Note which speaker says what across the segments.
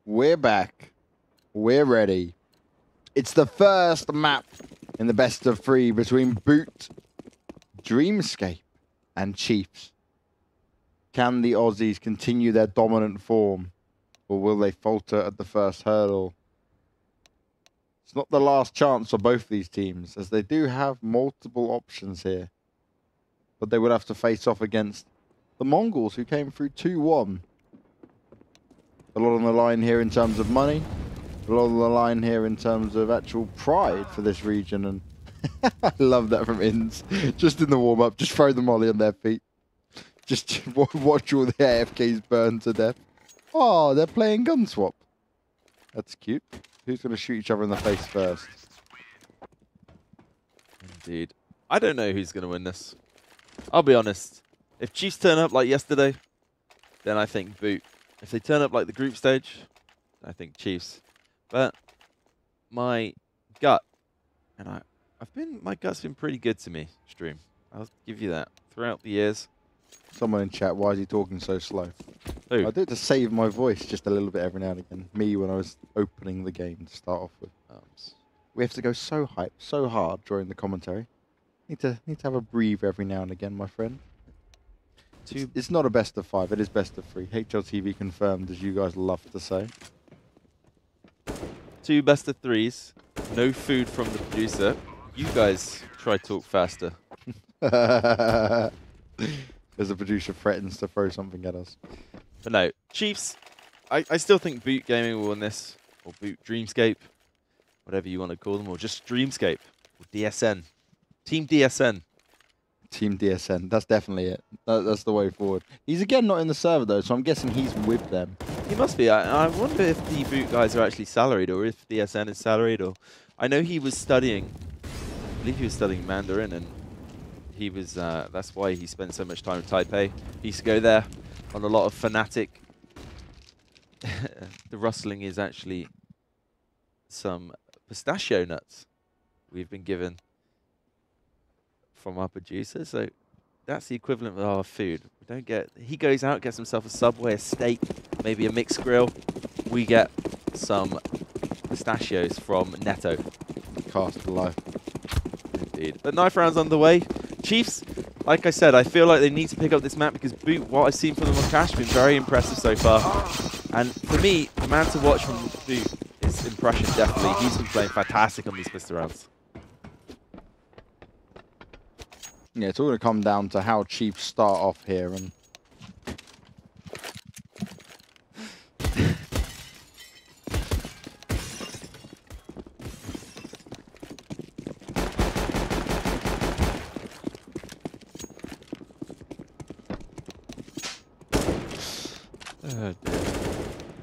Speaker 1: We're back. We're ready. It's the first map in the best of 3 between Boot, Dreamscape, and Chiefs. Can the Aussies continue their dominant form, or will they falter at the first hurdle? It's not the last chance for both these teams, as they do have multiple options here. But they would have to face off against the Mongols, who came through 2-1. A lot on the line here in terms of money. A lot on the line here in terms of actual pride for this region. And I love that from Inns. Just in the warm-up, just throw the molly on their feet. Just watch all the AFKs burn to death. Oh, they're playing gun swap. That's cute. Who's going to shoot each other in the face first?
Speaker 2: Indeed. I don't know who's going to win this. I'll be honest. If Chiefs turn up like yesterday, then I think Boot. If they turn up like the group stage, I think Chiefs. But my gut, and my gut's been pretty good to me, Stream. I'll give you that. Throughout the years.
Speaker 1: Someone in chat, why is he talking so slow?
Speaker 2: Who?
Speaker 1: I do it to save my voice just a little bit every now and again. Me when I was opening the game to start off with. We have to go so hype, so hard during the commentary. Need to have a breathe every now and again, my friend. It's not a best of 5, it is best of 3. HLTV confirmed, as you guys love to say.
Speaker 2: 2 best of 3s. No food from the producer. You guys try to talk faster.
Speaker 1: As the producer threatens to throw something at us.
Speaker 2: But no, Chiefs, I still think Boot Gaming will win this. Or Boot Dreamscape. Whatever you want to call them. Or just Dreamscape. Or DSN. Team DSN.
Speaker 1: Team DSN. That's definitely it. That's the way forward. He's again not in the server though, so I'm guessing he's with them.
Speaker 2: He must be. I wonder if the Boot guys are actually salaried or if DSN is salaried. Or I know he was studying. I believe he was studying Mandarin, and he was. That's why he spent so much time in Taipei. He used to go there on a lot of Fnatic. The rustling is actually some pistachio nuts we've been given from our producer, so that's the equivalent of our food. We don't get. He goes out, gets himself a Subway, a steak, maybe a mixed grill. We get some pistachios from Netto.
Speaker 1: Cast alive.
Speaker 2: Indeed. But knife rounds on the way. Chiefs, like I said, I feel like they need to pick up this map because Boot, what I've seen from them on Cash, has been very impressive so far. And for me, the man to watch from Boot is Impression, definitely. He's been playing fantastic on these pistol rounds.
Speaker 1: Yeah, it's all going to come down to how Chiefs start off here. And
Speaker 2: oh dear.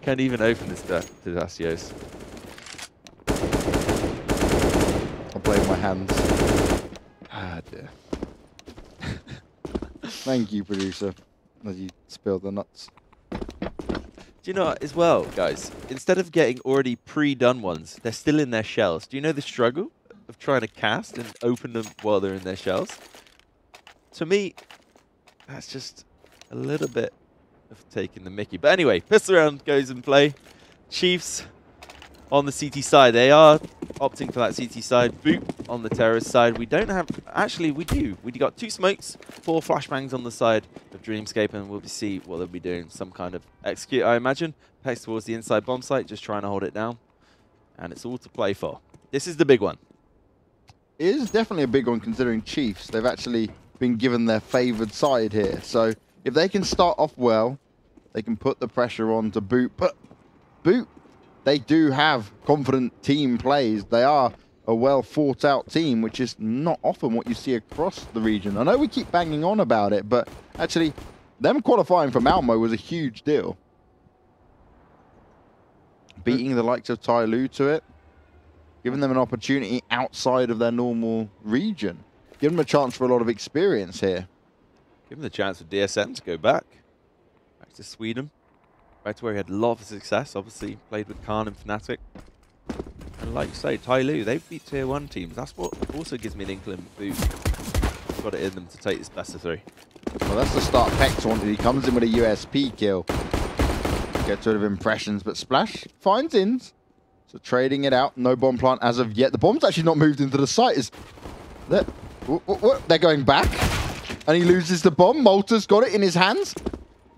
Speaker 2: Can't even open this pistachios.
Speaker 1: I'll blame my hands. Ah, dear. Thank you, producer, as you spilled the nuts.
Speaker 2: Do you know what, as well, guys? Instead of getting already pre-done ones, they're still in their shells. Do you know the struggle of trying to cast and open them while they're in their shells? To me, that's just a little bit of taking the mickey. But anyway, pistol round goes in play. Chiefs on the CT side. They are opting for that CT side. Boot on the terrorist side. We don't have... Actually, we do. We got 2 smokes, 4 flashbangs on the side of Dreamscape, and we'll see what they'll be doing. Some kind of execute, I imagine. Pace towards the inside bomb site, just trying to hold it down. And it's all to play for. This is the big one.
Speaker 1: It is definitely a big one considering Chiefs. They've actually been given their favoured side here. So if they can start off well, they can put the pressure on to Boot. But Boot, they do have confident team plays. They are a well thought out team, which is not often what you see across the region. I know we keep banging on about it, but actually them qualifying for Malmo was a huge deal. Beating the likes of Tai Lu to it, giving them an opportunity outside of their normal region. Give them a chance for a lot of experience here.
Speaker 2: Give them the chance for DSN to go back to Sweden. Back to where he had a lot of success, obviously. Played with Khan and Fnatic. And like you say, Tai Lu, they've beat Tier 1 teams. That's what also gives me an inkling Boot got it in them to take this best of 3.
Speaker 1: Well, that's the start Pex wanted. He comes in with a USP kill. Gets rid of impressions, but Splash finds ins. So trading it out. No bomb plant as of yet. The bomb's actually not moved into the site. What? They're going back. And he loses the bomb. Malta's got it in his hands.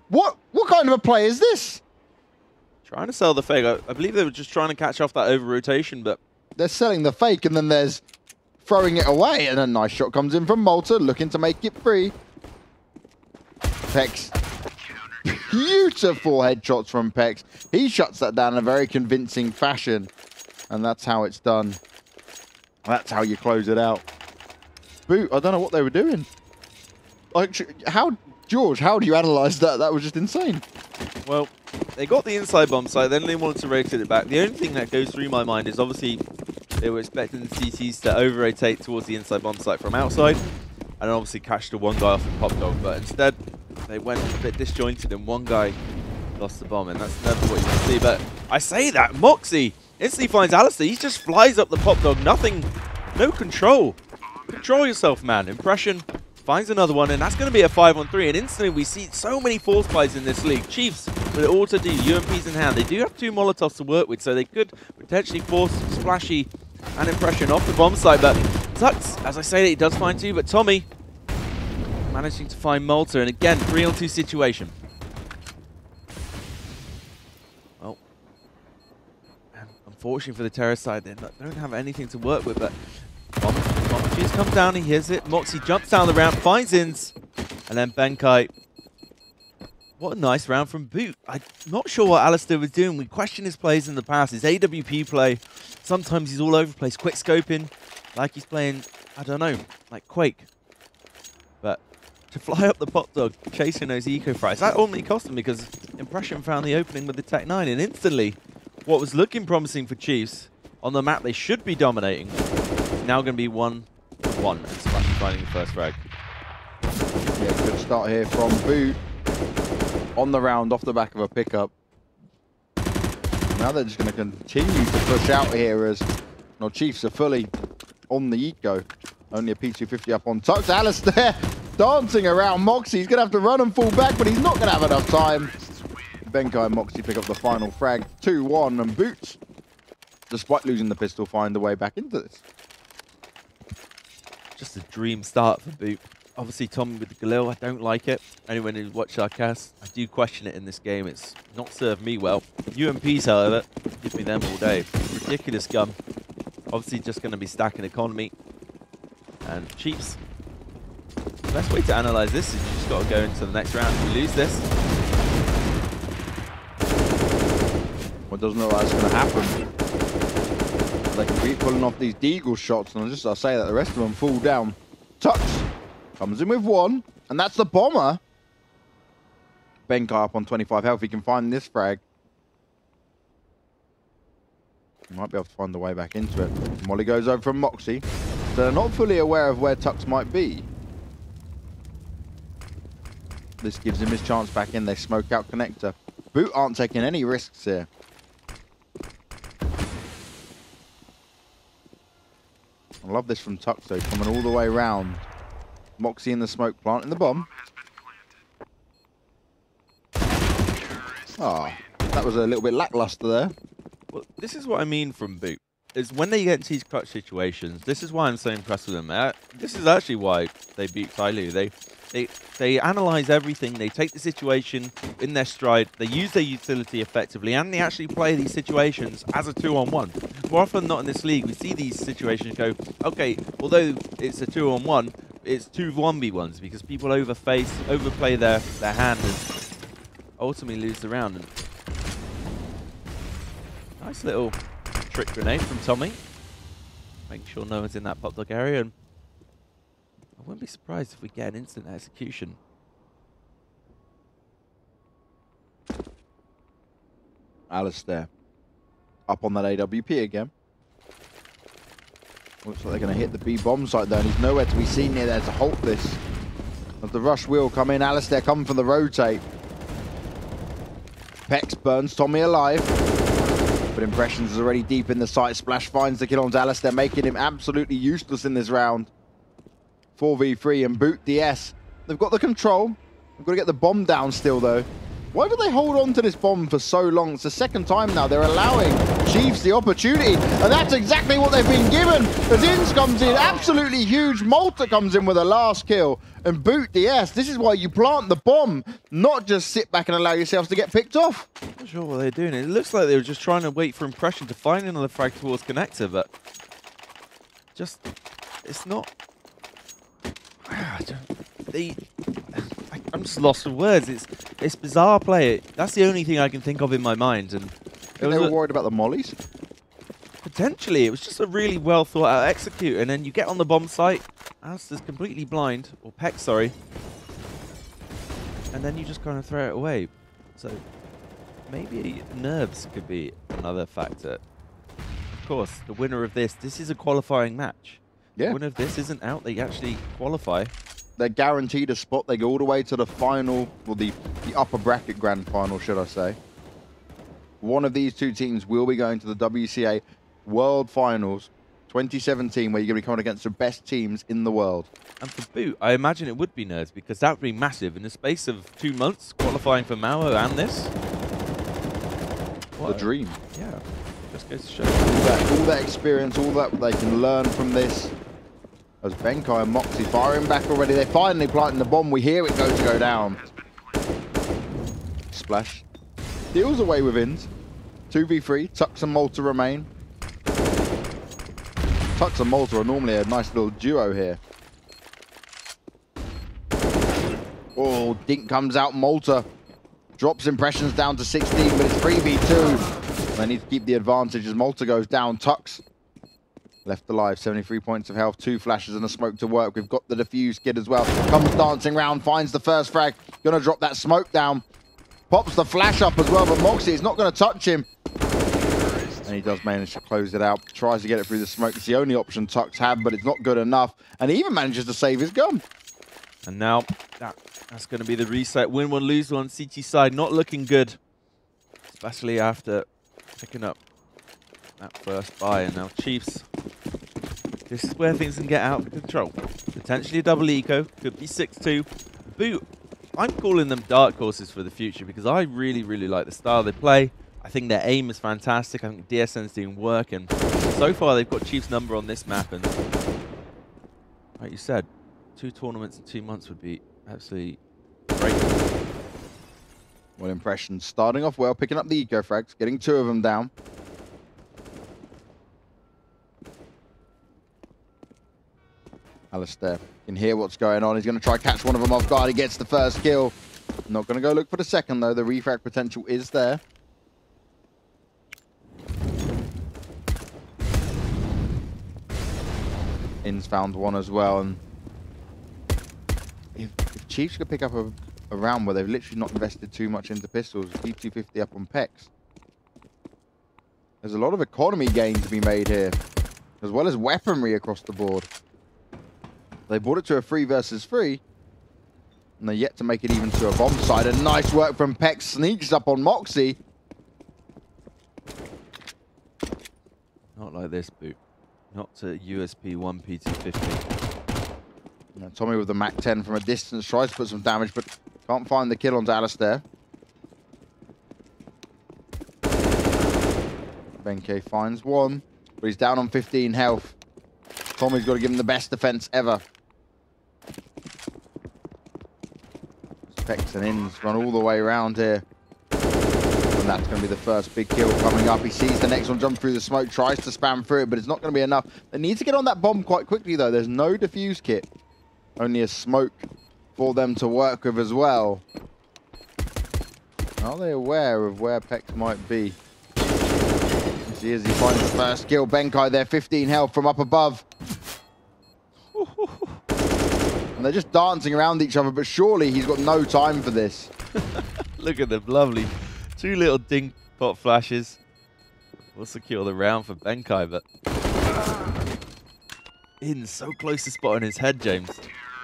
Speaker 1: What kind of a play is this?
Speaker 2: Trying to sell the fake. I believe they were just trying to catch off that over-rotation, but...
Speaker 1: They're selling the fake, and then there's throwing it away. And a nice shot comes in from Malta, looking to make it free. Pex. Beautiful headshots from Pex. He shuts that down in a very convincing fashion. And that's how it's done. That's how you close it out. Boot, I don't know what they were doing. Like, George, how do you analyze that? That was just insane.
Speaker 2: Well, they got the inside bomb site, then they wanted to rotate it back. The only thing that goes through my mind is obviously they were expecting the CTs to over-rotate towards the inside bomb site from outside, and obviously catch the one guy off the pop dog. But instead, they went a bit disjointed, and one guy lost the bomb, and that's never what you want to see. But I say that, Moxie instantly finds Alistair. He just flies up the pop dog, nothing, no control. Control yourself, man. Impression finds another one, and that's going to be a 5-on-3. And instantly, we see so many force buys in this league. Chiefs with it all to do, UMPs in hand. They do have 2 Molotovs to work with, so they could potentially force Splashy and Impression off the bomb site. But Tux, as I say, he does find 2, but Tommy managing to find Malta, and again, 3-on-2 situation. Well, and unfortunately for the Terror side, they don't have anything to work with, but Moxie comes down, he hears it. Moxie jumps down the ramp, finds ins, and then Benkai. What a nice round from Boot. I'm not sure what Alistair was doing. We questioned his plays in the past, his AWP play. Sometimes he's all over the place, quick scoping, like he's playing, I don't know, like Quake. But to fly up the pop dog, chasing those eco fries, that only cost him because Impression found the opening with the Tech 9, and instantly, what was looking promising for Chiefs on the map they should be dominating, now going to be 1-1, and Splash finding the first frag.
Speaker 1: Yeah, good start here from Boot. On the round, off the back of a pickup. Now they're just going to continue to push out here as Chiefs are fully on the eco. Only a P250 up on Tux. Alistair dancing around Moxie. He's going to have to run and fall back, but he's not going to have enough time. Benkai and Moxie pick up the final frag. 2-1, and Boots, despite losing the pistol, find the way back into this.
Speaker 2: Just a dream start for Boot. Obviously, Tommy with the Galil, I don't like it. Anyone who's watched our cast, I do question it in this game. It's not served me well. UMPs, however, give me them all day. Ridiculous gun. Obviously, just going to be stacking economy. And Chiefs. The best way to analyze this is you just got to go into the next round. If you lose this.
Speaker 1: Well, it doesn't look like it's going to happen. They can keep pulling off these deagle shots, and I'll say that the rest of them fall down. Tux comes in with 1, and that's the bomber. Benkai up on 25 health. He can find this frag. He might be able to find the way back into it. Molly goes over from Moxie. So they're not fully aware of where Tux might be. This gives him his chance back in. They smoke out connector. Boot aren't taking any risks here. I love this from Tux though, coming all the way around. Moxie in the smoke plant in the bomb. Ah, that was a little bit lackluster there.
Speaker 2: Well, this is what I mean from Boot. Is when they get into these clutch situations, this is why I'm so impressed with them. This is actually why they beat Tyloo. They analyze everything. They take the situation in their stride. They use their utility effectively, and they actually play these situations as a 2-on-1. More often than not in this league, we see these situations go, okay, although it's a 2-on-1, it's 2 1v1s because people overplay their hand, and ultimately lose the round. And nice little trick grenade from Tommy. Making sure no one's in that pop dog area, and I wouldn't be surprised if we get an instant execution.
Speaker 1: Alistair up on that AWP again. Looks like they're going to hit the B bomb site there, and he's nowhere to be seen near there to halt this. As the rush will come in, Alistair coming from the rotate. Pex burns Tommy alive. But Impressions is already deep in the site. Splash finds the kill onto Alistair, making him absolutely useless in this round. 4v3 and BOOT.dS. They've got the control. They've got to get the bomb down still, though. Why do they hold on to this bomb for so long? It's the second time now they're allowing Chiefs the opportunity, and that's exactly what they've been given. As Inns comes in, absolutely huge. Malta comes in with a last kill, and BOOT.dS. This is why you plant the bomb, not just sit back and allow yourselves to get picked off.
Speaker 2: Not sure what they're doing. It looks like they were just trying to wait for impression to find another frag towards connector, but just it's not. I'm just lost for words. It's bizarre play. That's the only thing I can think of in my mind. And
Speaker 1: they were worried about the mollies.
Speaker 2: Potentially, it was just a really well thought out execute, and then you get on the bomb site. Alistair's completely blind, or Peck, sorry, and then you just kind of throw it away. So maybe nerves could be another factor. Of course, the winner of this is a qualifying match.
Speaker 1: Yeah.
Speaker 2: The winner of this isn't out. They actually qualify.
Speaker 1: They're guaranteed a spot. They go all the way to the final, well, the upper bracket grand final, should I say. One of these two teams will be going to the WCA World Finals 2017, where you're going to be coming against the best teams in the world.
Speaker 2: And for Boot, I imagine it would be nerds, because that would be massive. In the space of 2 months, qualifying for Mao and this.
Speaker 1: What a dream.
Speaker 2: Yeah, just goes to show.
Speaker 1: All that experience, all that they can learn from this. As Benkai and Moxie firing back already. They're finally planting the bomb. We hear it go down. Splash. Deals away with Inns. 2v3. Tux and Malta remain. Tux and Malta are normally a nice little duo here. Oh, Dink comes out. Malta drops impressions down to 16, but it's 3v2. They need to keep the advantage as Malta goes down. Tux left alive, 73 points of health, 2 flashes and a smoke to work. We've got the defuse kid as well. Comes dancing round, finds the first frag. Gonna drop that smoke down. Pops the flash up as well, but Moxie is not gonna touch him. And he does manage to close it out. Tries to get it through the smoke. It's the only option Tux had, but it's not good enough. And he even manages to save his gun.
Speaker 2: And now that's gonna be the reset. Win one, lose one. CT side not looking good. Especially after picking up that first buy. And now Chiefs. This is where things can get out of control. Potentially a double eco. Could be 6-2. Boot. I'm calling them dark horses for the future because I really, really like the style they play. I think their aim is fantastic. I think DSN's doing work. And so far, they've got Chiefs' number on this map. And like you said, 2 tournaments in 2 months would be absolutely great.
Speaker 1: Well, impressions starting off well, picking up the eco frags, getting 2 of them down. Alistair can hear what's going on. He's going to try catch one of them off guard. He gets the first kill. Not going to go look for the second, though. The refrag potential is there. Inns found one as well. And if Chiefs could pick up a round where they've literally not invested too much into pistols, P250 up on Pex. There's a lot of economy gain to be made here, as well as weaponry across the board. They brought it to a 3 versus 3, and they're yet to make it even to a bomb side. And nice work from Peck, sneaks up on Moxie.
Speaker 2: Not like this, Boot. Not to USP 1 P250.
Speaker 1: Now, Tommy with the Mac 10 from a distance tries to put some damage, but can't find the kill onto Alistair. Benke finds one, but he's down on 15 health. Tommy's got to give him the best defense ever. Pex and Inns run all the way around here. And that's going to be the first big kill coming up. He sees the next one jump through the smoke, tries to spam through it, but it's not going to be enough. They need to get on that bomb quite quickly, though. There's no defuse kit. Only a smoke for them to work with as well. Are they aware of where Pex might be? As he finds the first kill. Benkai there, 15 health from up above. And they're just dancing around each other, but surely he's got no time for this.
Speaker 2: Look at them, lovely. 2 little dink pot flashes. We'll secure the round for Benkai, but in so close to spot on his head, James.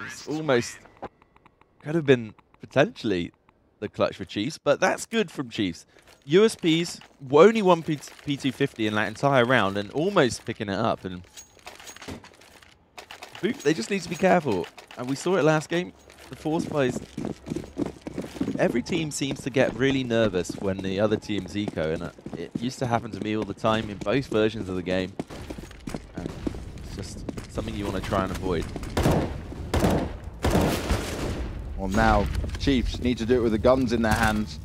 Speaker 2: It's almost could have been potentially the clutch for Chiefs, but that's good from Chiefs. USPs only 1 P250 in that entire round and almost picking it up. And they just need to be careful. And we saw it last game. The force plays every team seems to get really nervous when the other team's eco, and it used to happen to me all the time in both versions of the game. And it's just something you want to try and avoid.
Speaker 1: Well, now Chiefs need to do it with the guns in their hands.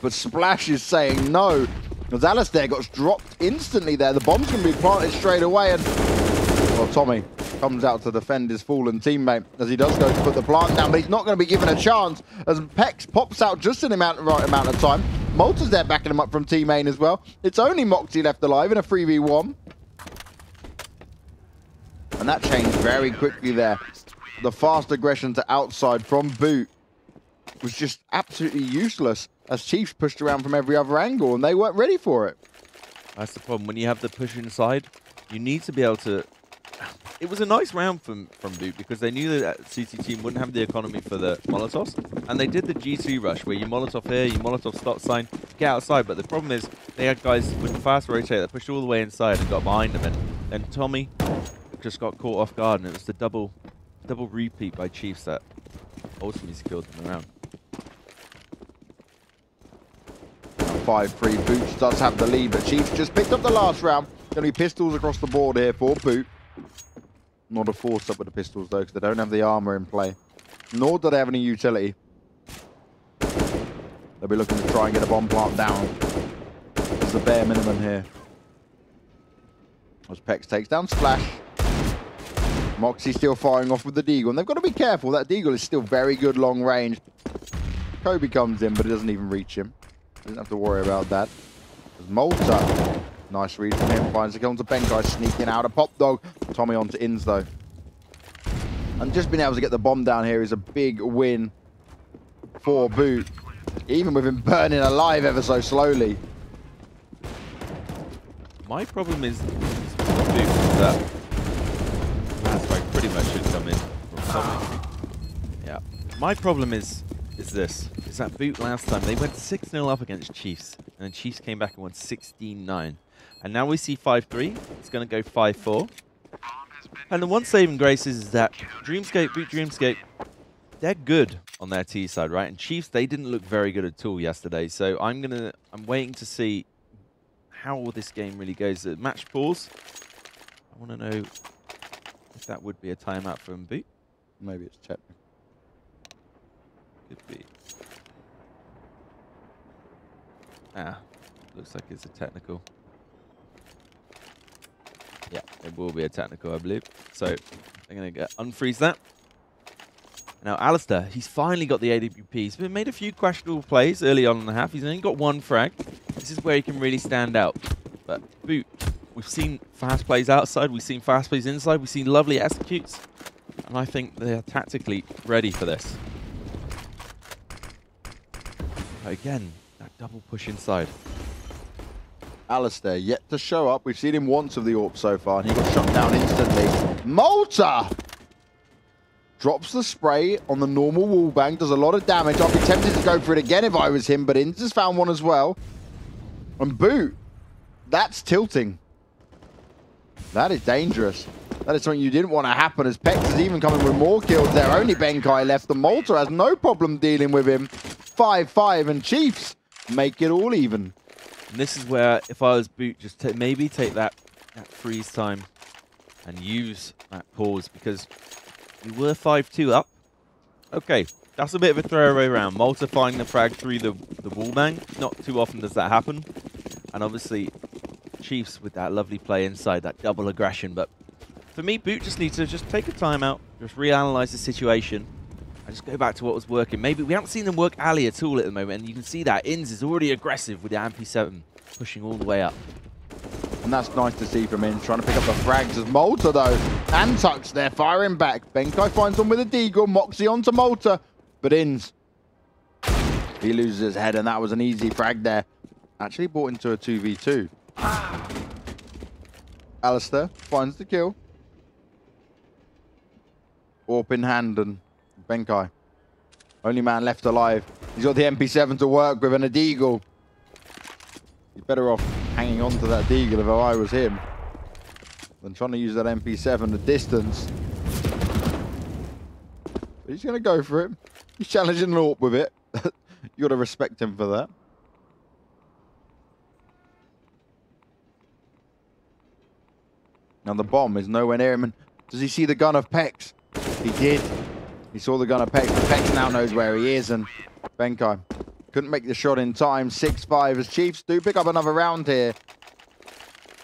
Speaker 1: But Splash is saying no. As Alistair got dropped instantly there. The bomb's going to be planted straight away. And, well, Tommy comes out to defend his fallen teammate as he does go to put the plant down. But he's not going to be given a chance as Pex pops out just in the right amount of time. Malta's there backing him up from Team Main as well. It's only Moxie left alive in a 3v1. And that changed very quickly there. The fast aggression to outside from Boot was just absolutely useless as Chiefs pushed around from every other angle and they weren't ready for it.
Speaker 2: That's the problem. When you have the push inside, you need to be able to... It was a nice round from Boot because they knew that CT team wouldn't have the economy for the Molotovs, and they did the G2 rush where you Molotov here, you Molotov stop sign, get outside. But the problem is they had guys with the fast rotate that pushed all the way inside and got behind them, and then Tommy just got caught off guard, and it was the double repeat by Chiefs that ultimately secured them around.
Speaker 1: 5-3, Boots does have the lead, but Chiefs just picked up the last round. Going to be pistols across the board here for Boot. Not a force up with the pistols though, because they don't have the armor in play. Nor do they have any utility. They'll be looking to try and get a bomb plant down. That's the bare minimum here. As Pex takes down Splash. Moxie still firing off with the Deagle. And they've got to be careful. That Deagle is still very good long range. Kobe comes in, but it doesn't even reach him. Doesn't have to worry about that. There's Malta. Nice read from him. Finds the kill onto Benkai, sneaking out a Pop Dog. Tommy onto Inns, though. And just being able to get the bomb down here is a big win for Boot. Even with him burning alive ever so slowly.
Speaker 2: My problem is that last strike pretty much should come in from Tommy. Yeah. My problem is that Boot last time, they went 6-0 up against Chiefs, and then Chiefs came back and won 16-9. And now we see 5-3. It's going to go 5-4. And the one saving grace is that Dreamscape, Boot Dreamscape, they're good on their T side, right? And Chiefs, they didn't look very good at all yesterday. So I'm waiting to see how this game really goes. Match pause. I want to know if that would be a timeout from Boot.
Speaker 1: Maybe it's technical.
Speaker 2: Could be. Looks like it's a technical. Yeah, it will be a technical, I believe. So they're going to unfreeze that. Now, Alistair, he's finally got the AWP. He's made a few questionable plays early on in the half. He's only got one frag. This is where he can really stand out. But Boot, we've seen fast plays outside. We've seen fast plays inside. We've seen lovely executes. And I think they're tactically ready for this. Again, that double push inside.
Speaker 1: Alistair yet to show up. We've seen him once of the AWP so far, and he got shot down instantly. Malta drops the spray on the normal wall bang, does a lot of damage. I'd be tempted to go for it again if I was him, but Inns has found one as well. And Boot, that's tilting. That is dangerous. That is something you didn't want to happen, as Pex is even coming with more kills there. Only Benkai left, and Malta has no problem dealing with him. 5-5, and Chiefs make it all even.
Speaker 2: And this is where, if I was Boot, just maybe take that freeze time and use that pause, because we were 5-2 up. Okay, that's a bit of a throwaway round. Malta finding the frag through the wall bang. Not too often does that happen. And obviously, Chiefs with that lovely play inside, that double aggression. But for me, Boot just needs to just take a timeout, just reanalyze the situation, and just go back to what was working. Maybe we haven't seen them work alley at all at the moment, and you can see that Inns is already aggressive with the MP7 pushing all the way up.
Speaker 1: And that's nice to see from Inns, trying to pick up the frags as Malta, though. And Tux there, firing back. Benkai finds one with a Deagle. Moxie onto Malta. But Inns, he loses his head, and that was an easy frag there. Actually brought into a 2v2. Alistair finds the kill. AWP in hand, and Benkai, only man left alive. He's got the MP7 to work with and a Deagle. He's better off hanging on to that Deagle if I was him than trying to use that MP7 at distance. But he's going to go for it. He's challenging Lorp with it. You got to respect him for that. Now the bomb is nowhere near him. And does he see the gun of Pex? He did. He saw the gun of Pex. Pex now knows where he is, and Benkai couldn't make the shot in time. 6-5 as Chiefs do pick up another round here.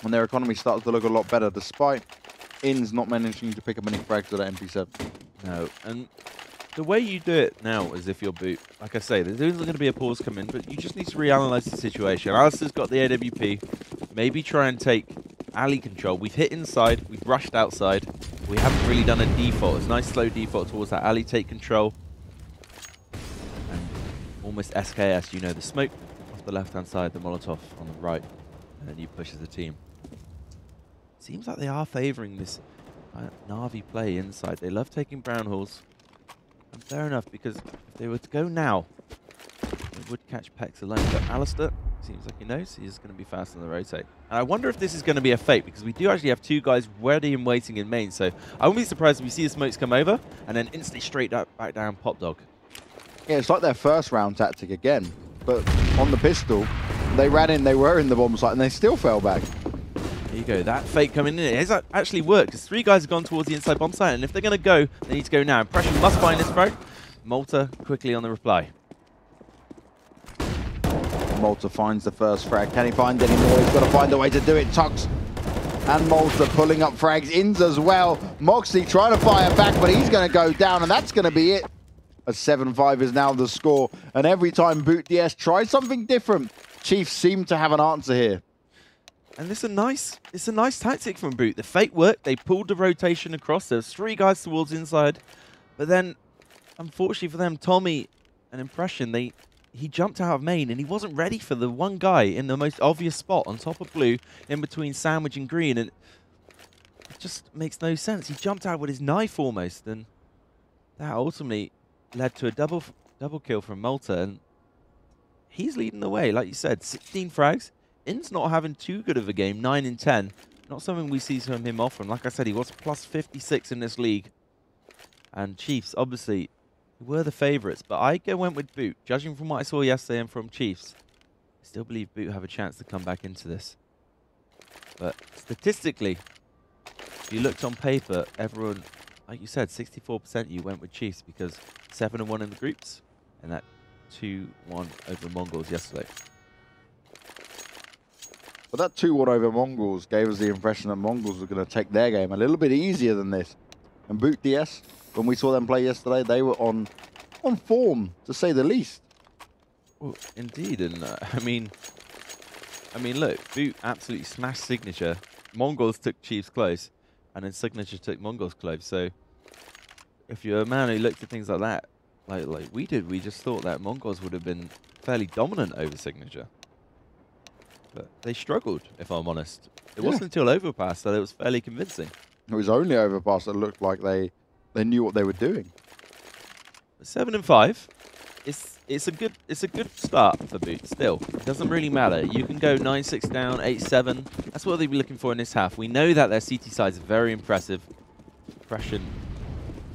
Speaker 1: And their economy starts to look a lot better, despite Inns not managing to pick up any frags with that MP7.
Speaker 2: No, and the way you do it now is if you're Boot. Like I say, there's going to be a pause come in, but you just need to reanalyze the situation. Alistair's got the AWP. Maybe try and take alley control. We've hit inside. We've rushed outside. We haven't really done a default. It's a nice slow default towards that alley. Take control. And almost SKS, you know, the smoke off the left-hand side, the Molotov on the right, and then you push as a team. Seems like they are favouring this Na'Vi play inside. They love taking brown halls. And fair enough, because if they were to go now, they would catch Pex alone. But Alistair, seems like he knows he's going to be fast on the rotate. And I wonder if this is going to be a fake, because we do actually have two guys ready and waiting in main. So I wouldn't be surprised if we see the smokes come over and then instantly straight up, back down Pop Dog.
Speaker 1: Yeah, it's like their first round tactic again. But on the pistol, they ran in, they were in the bomb site, and they still fell back.
Speaker 2: There you go, that fake coming in. It has actually worked, because three guys have gone towards the inside bomb site, and if they're going to go, they need to go now. Pressure must find this frag. Malta quickly on the reply.
Speaker 1: Malta finds the first frag. Can he find any more? He's got to find a way to do it. Tux and Malta pulling up frags. Inns as well. Moxie trying to fire back, but he's going to go down, and that's going to be it. A 7-5 is now the score, and every time BOOT.dS tries something different, Chiefs seem to have an answer here.
Speaker 2: And it's a nice tactic from Boot. The fake worked. They pulled the rotation across. There's three guys towards inside, but then, unfortunately for them, Tommy, an impression, he jumped out of main, and he wasn't ready for the one guy in the most obvious spot on top of blue, in between sandwich and green, and it just makes no sense. He jumped out with his knife almost, and that ultimately led to a double kill from Malta, and he's leading the way. Like you said, 16 frags. Inns not having too good of a game, 9 in 10. Not something we see from him often. Like I said, he was plus 56 in this league. And Chiefs, obviously, were the favourites. But I went with Boot. Judging from what I saw yesterday and from Chiefs, I still believe Boot have a chance to come back into this. But statistically, if you looked on paper, everyone, like you said, 64% you went with Chiefs, because 7-1 in the groups, and that 2-1 over Mongols yesterday.
Speaker 1: But that 2-1 over Mongols gave us the impression that Mongols were going to take their game a little bit easier than this. And BOOT.dS, when we saw them play yesterday, they were on form, to say the least.
Speaker 2: Well, indeed, and I mean, look, Boot absolutely smashed Signature. Mongols took Chiefs close, and then Signature took Mongols close. So, if you're a man who looked at things like that, like we did, we just thought that Mongols would have been fairly dominant over Signature. But they struggled, if I'm honest. It wasn't until Overpass that it was fairly convincing.
Speaker 1: It was only Overpass that looked like they knew what they were doing.
Speaker 2: 7-5. It's a good start for Boot. Still, it doesn't really matter. You can go 9-6 down, 8-7. That's what they'd be looking for in this half. We know that their CT side is very impressive. Depression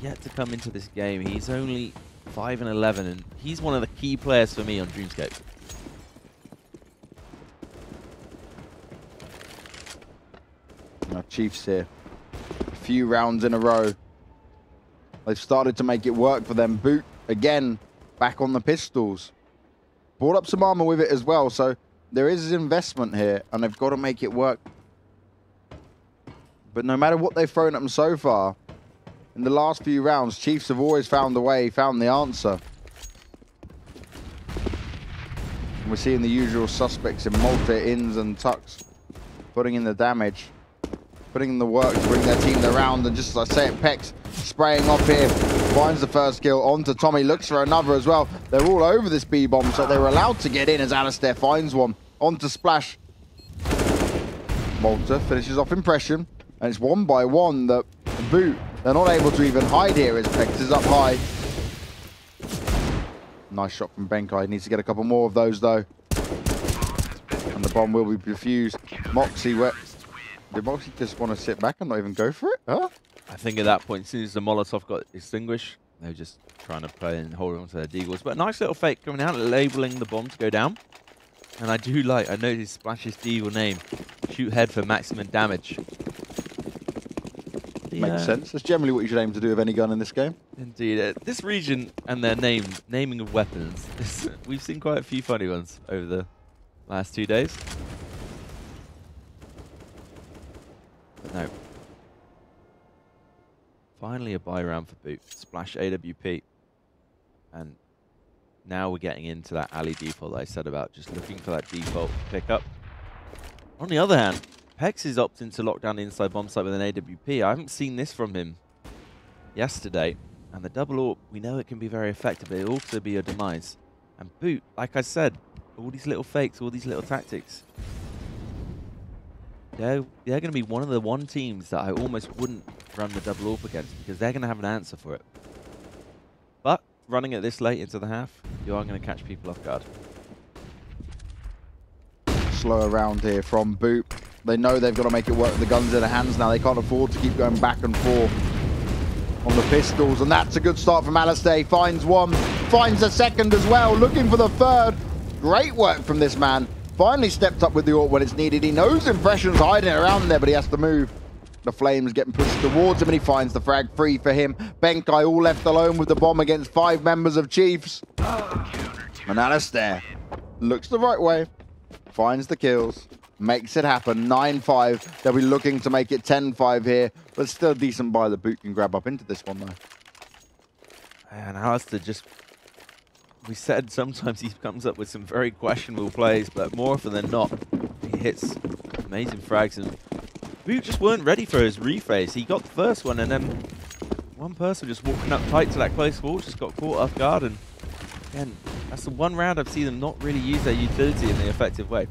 Speaker 2: yet to come into this game. He's only 5-11, and he's one of the key players for me on Dreamscape.
Speaker 1: Now Chiefs here. A few rounds in a row. They've started to make it work for them. Boot, again, back on the pistols. Brought up some armor with it as well, so there is investment here, and they've got to make it work. But no matter what they've thrown at them so far, in the last few rounds, Chiefs have always found a way, found the answer. And we're seeing the usual suspects in Malta, Inns, and Tux putting in the damage, putting in the work to bring their team around. And just as I say it, Pex spraying off here, finds the first kill onto Tommy, looks for another as well. They're all over this B-bomb, so they were allowed to get in as Alistair finds one. Onto Splash. Malta finishes off Impression, and it's 1 by 1 that Boot, they're not able to even hide here as Pex is up high. Nice shot from Benkai. Needs to get a couple more of those though. And the bomb will be defused. Moxie, did Moxie just want to sit back and not even go for it? Huh?
Speaker 2: I think at that point, as soon as the Molotov got extinguished, They're just trying to play and hold on to their deagles. But a nice little fake coming out, labeling the bomb to go down. And I do like, I noticed Splash's deagle name, shoot head for maximum damage.
Speaker 1: Makes sense. That's generally what you should aim to do with any gun in this game.
Speaker 2: Indeed. This region and their naming of weapons, we've seen quite a few funny ones over the last 2 days. But no. Finally a buy round for Boot. Splash AWP. And now we're getting into that alley default that I said about, just looking for that default pickup. On the other hand, Pex is opting to lock down the inside bomb site with an AWP. I haven't seen this from him yesterday. And the double AWP, we know it can be very effective, but it'll also be a demise. And Boot, like I said, all these little fakes, all these little tactics. They're going to be one of the teams that I almost wouldn't run the double AWP against, because they're going to have an answer for it. But running it this late into the half, you are going to catch people off guard.
Speaker 1: Slow around here from Boot. They know they've got to make it work with the guns in their hands now. They can't afford to keep going back and forth on the pistols. And that's a good start from Alistair. He finds one, finds a second as well, looking for the third. Great work from this man. Finally stepped up with the AWP when it's needed. He knows Impression's hiding around there, but he has to move. The flames getting pushed towards him, and he finds the frag free for him. Benkai all left alone with the bomb against 5 members of Chiefs. And Alistair looks the right way, finds the kills, makes it happen. 9-5. They'll be looking to make it 10-5 here, but still a decent buy. The Boot can grab up into this one, though.
Speaker 2: And Alistair just... We said sometimes he comes up with some very questionable plays, but more often than not, he hits amazing frags. And Boot just weren't ready for his rephase. He got the first one, and then one person just walking up tight to that close wall just got caught off guard. And again, that's the one round I've seen them not really use their utility in the effective way.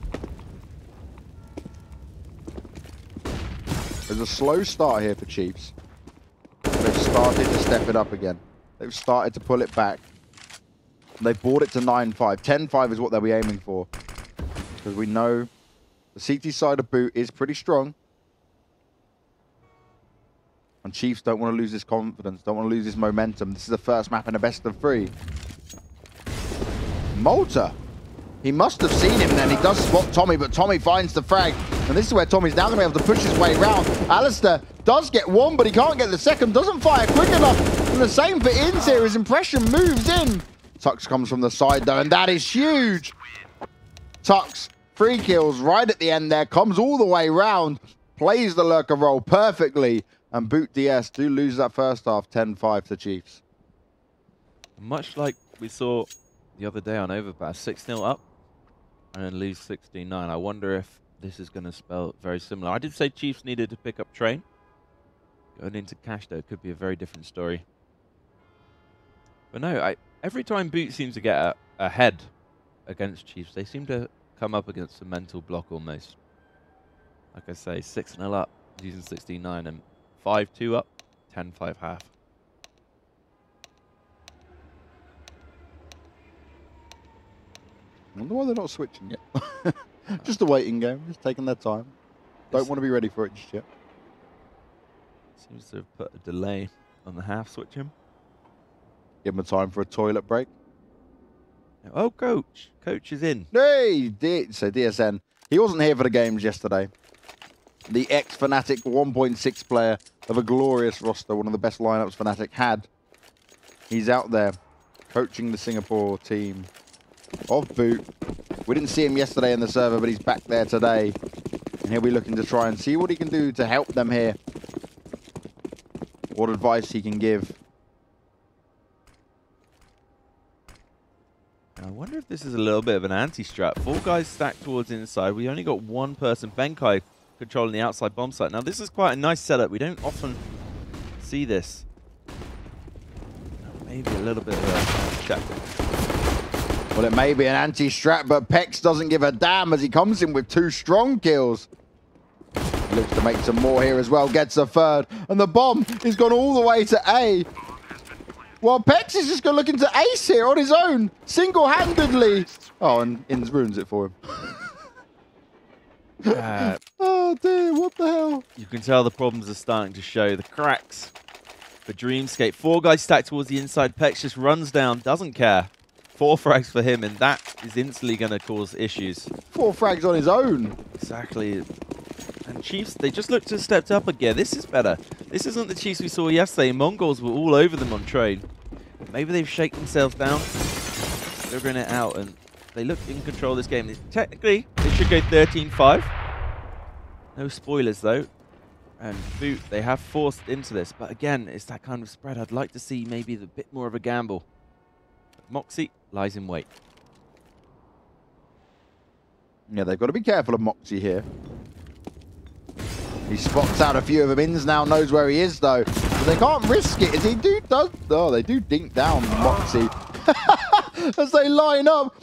Speaker 1: There's a slow start here for Chiefs. They've started to step it up again. They've started to pull it back. They brought it to 9-5. 10-5 is what they'll be aiming for. Because we know the CT side of Boot is pretty strong. And Chiefs don't want to lose this confidence, don't want to lose this momentum. This is the first map in a best of 3. Malta. He must have seen him then. He does spot Tommy, but Tommy finds the frag. And this is where Tommy's now going to be able to push his way around. Alistair does get one, but he can't get the second. Doesn't fire quick enough. And the same for Inns here. His Impression moves in. Tux comes from the side though, and that is huge. Tux, 3 kills right at the end there, comes all the way round, plays the lurker role perfectly, and BOOT.dS do lose that first half, 10-5 to Chiefs.
Speaker 2: Much like we saw the other day on Overpass, 6-0 up, and then lose 16-9. I wonder if this is going to spell very similar. I did say Chiefs needed to pick up Train. Going into Cash, though, could be a very different story. But no, every time Boot seems to get ahead against Chiefs, they seem to come up against a mental block almost. Like I say, 6-0 up, using 16-9, and 5-2 up, 10-5 half.
Speaker 1: I wonder why they're not switching yet. Just a waiting game, just taking their time. Don't want to be ready for it just yet.
Speaker 2: Seems to have put a delay on the half switching.
Speaker 1: Give him a time for a toilet break.
Speaker 2: Oh, Coach. Coach is in.
Speaker 1: Hey, so DSN. He wasn't here for the games yesterday. The ex-Fnatic 1.6 player of a glorious roster, one of the best lineups Fnatic had. He's out there coaching the Singapore team of Boot. We didn't see him yesterday in the server, but he's back there today. And he'll be looking to try and see what he can do to help them here. What advice he can give.
Speaker 2: I wonder if this is a little bit of an anti-strat. 4 guys stacked towards inside. We only got 1 person, Benkai, controlling the outside bomb site. Now, this is quite a nice setup. We don't often see this. Maybe a little bit of a check.
Speaker 1: Well, it may be an anti-strat, but Pex doesn't give a damn as he comes in with 2 strong kills. He looks to make some more here as well. Gets a third. And the bomb has gone all the way to A. Well, Pex is just going to look into ace here on his own, single-handedly. Oh, and Inns ruins it for him. Oh, dear, what the hell?
Speaker 2: You can tell the problems are starting to show. The cracks for Dreamscape. 4 guys stacked towards the inside. Pex just runs down, doesn't care. 4 frags for him, and that is instantly going to cause issues.
Speaker 1: 4 frags on his own.
Speaker 2: Exactly. And Chiefs, they just look to have stepped up again. This is better. This isn't the Chiefs we saw yesterday. Mongols were all over them on train. Maybe they've shaken themselves down, figuring it out, and they look in control of this game. Technically, they should go 13-5. No spoilers, though. And Boot, they have forced into this. But again, it's that kind of spread. I'd like to see maybe a bit more of a gamble. But Moxie lies in wait.
Speaker 1: Yeah, they've got to be careful of Moxie here. He spots out a few of them. Ins now knows where he is, though. But they can't risk it as he does. Oh, they do dink down Moxie. As they line up,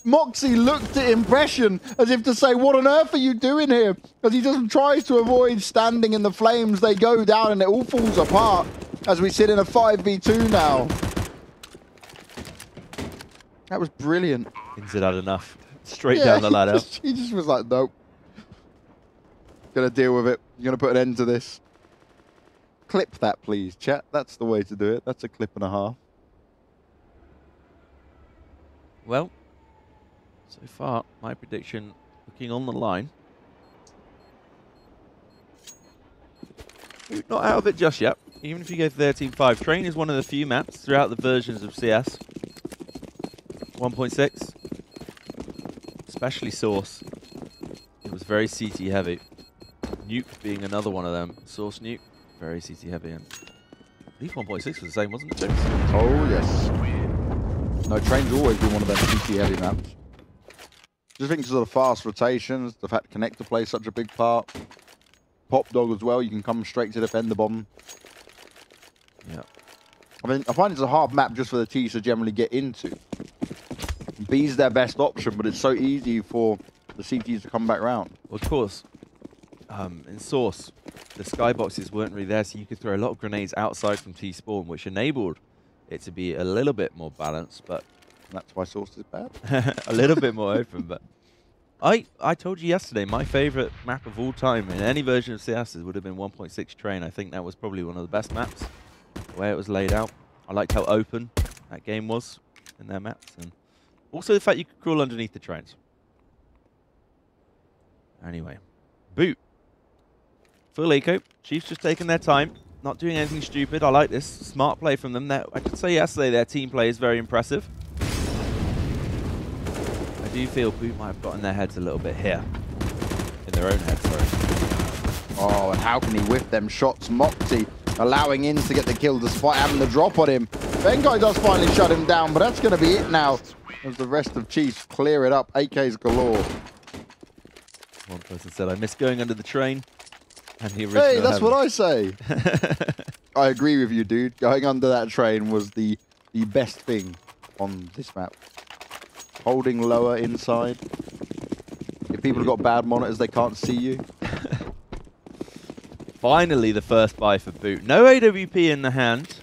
Speaker 1: Moxie looked at Impression as if to say, what on earth are you doing here? As he just tries to avoid standing in the flames. They go down and it all falls apart as we sit in a 5v2 now. That was brilliant.
Speaker 2: Ins had enough. Straight down the ladder.
Speaker 1: He just was like, nope. Gonna deal with it. You're gonna put an end to this. Clip that, please, chat. That's the way to do it. That's a clip and a half.
Speaker 2: Well, so far, my prediction looking on the line. Not out of it just yet. Even if you go 13-5. Train is one of the few maps throughout the versions of CS. 1.6. Especially Source. It was very CT heavy. Nuke being another one of them. Source Nuke, very CT heavy. And I believe 1.6 was the same, wasn't it, James?
Speaker 1: Oh, yes. No, Train's always been one of them CT heavy maps. Just think because of the fast rotations, the fact connector plays such a big part. Pop Dog as well, you can come straight to defend the bomb.
Speaker 2: Yeah.
Speaker 1: I mean, I find it's a hard map just for the T's to generally get into. B's their best option, but it's so easy for the CTs to come back round.
Speaker 2: Well, of course. In Source, the skyboxes weren't really there, so you could throw a lot of grenades outside from T-spawn, which enabled it to be a little bit more balanced, but...
Speaker 1: That's why Source is bad.
Speaker 2: A little bit more open, but... I told you yesterday, my favorite map of all time in any version of CS would have been 1.6 Train. I think that was probably one of the best maps, the way it was laid out. I liked how open that game was in their maps, and also the fact you could crawl underneath the trains. Anyway, Boot. Full eco. Chiefs just taking their time, not doing anything stupid. I like this. Smart play from them. I could say yesterday their team play is very impressive. I do feel Boot might have gotten their heads a little bit here. In their own heads, sorry.
Speaker 1: Oh, and how can he whiff them shots? Moxie allowing Ins to get the kill despite having the drop on him. Benkai does finally shut him down, but that's going to be it now as the rest of Chiefs clear it up. AKs galore.
Speaker 2: One person said, I miss going under the train. And the
Speaker 1: hey, that's what I say. I agree with you, dude. Going under that train was the best thing on this map. Holding lower inside. If people have got bad monitors, they can't see you.
Speaker 2: Finally, the first buy for Boot. No AWP in the hand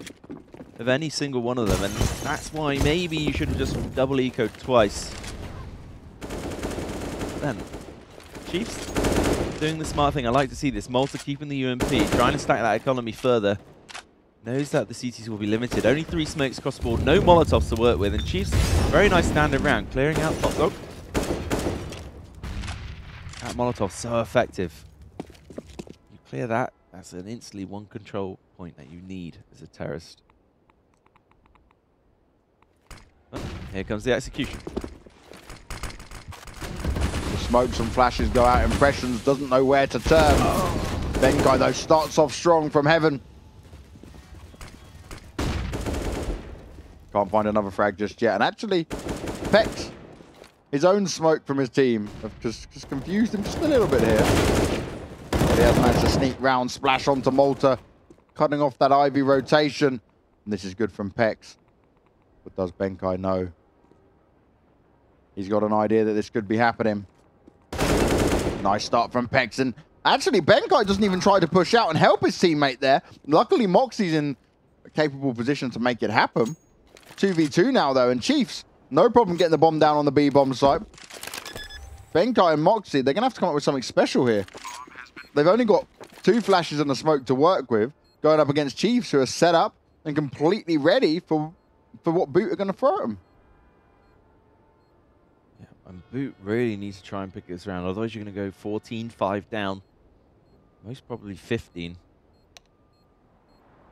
Speaker 2: of any single one of them, and that's why maybe you should have just double ecoed twice. Then, Chiefs doing the smart thing. I like to see this. Malta keeping the UMP, trying to stack that economy further. Knows that the CTs will be limited. Only 3 smokes across the board, no Molotovs to work with, and Chiefs, very nice standing round, clearing out Pop Dog. That Molotov so effective. You clear that, that's an instantly 1 control point that you need as a terrorist. Oh, here comes the execution.
Speaker 1: The smokes and flashes go out. Impressions doesn't know where to turn. Benkai, though, starts off strong from heaven. Can't find another frag just yet. And actually, Pex, his own smoke from his team, have just confused him just a little bit here. But he has managed to sneak round, splash onto Malta, cutting off that Ivy rotation. And this is good from Pex. But does Benkai know? He's got an idea that this could be happening. Nice start from Pex. And actually, Benkai doesn't even try to push out and help his teammate there. Luckily, Moxie's in a capable position to make it happen. 2v2 now, though, and Chiefs, no problem getting the bomb down on the B-bomb site. Benkai and Moxie, they're going to have to come up with something special here. They've only got 2 flashes and a smoke to work with. going up against Chiefs, who are set up and completely ready for what Boot are going to throw at them.
Speaker 2: Yeah, and Boot really needs to try and pick this round. Otherwise, you're going to go 14-5 down. Most probably 15.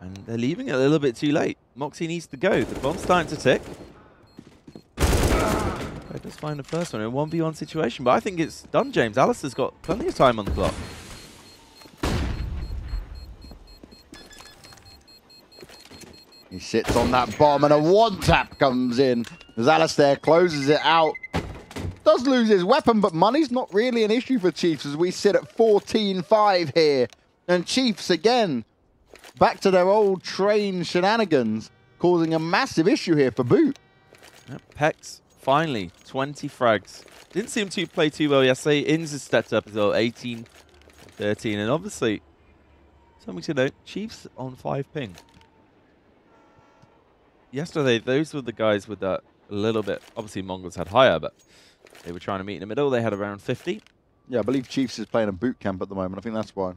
Speaker 2: And they're leaving it a little bit too late. Moxie needs to go. The bomb's starting to tick. It does find the first one in a 1v1 situation, but I think it's done, James. Alistair's got plenty of time on the clock.
Speaker 1: He sits on that bomb, and a one-tap comes in as Alistair closes it out. Does lose his weapon, but money's not really an issue for Chiefs as we sit at 14-5 here. And Chiefs, again, back to their old train shenanigans, causing a massive issue here for Boot.
Speaker 2: Yep, Pex, finally, 20 frags. Didn't seem to play too well yesterday. Inns has stepped up as well, 18, 13. And obviously, something to note, Chiefs on 5 ping. Yesterday, those were the guys with that a little bit. Obviously, Mongols had higher, but they were trying to meet in the middle. They had around 50.
Speaker 1: Yeah, I believe Chiefs is playing a boot camp at the moment. I think that's why.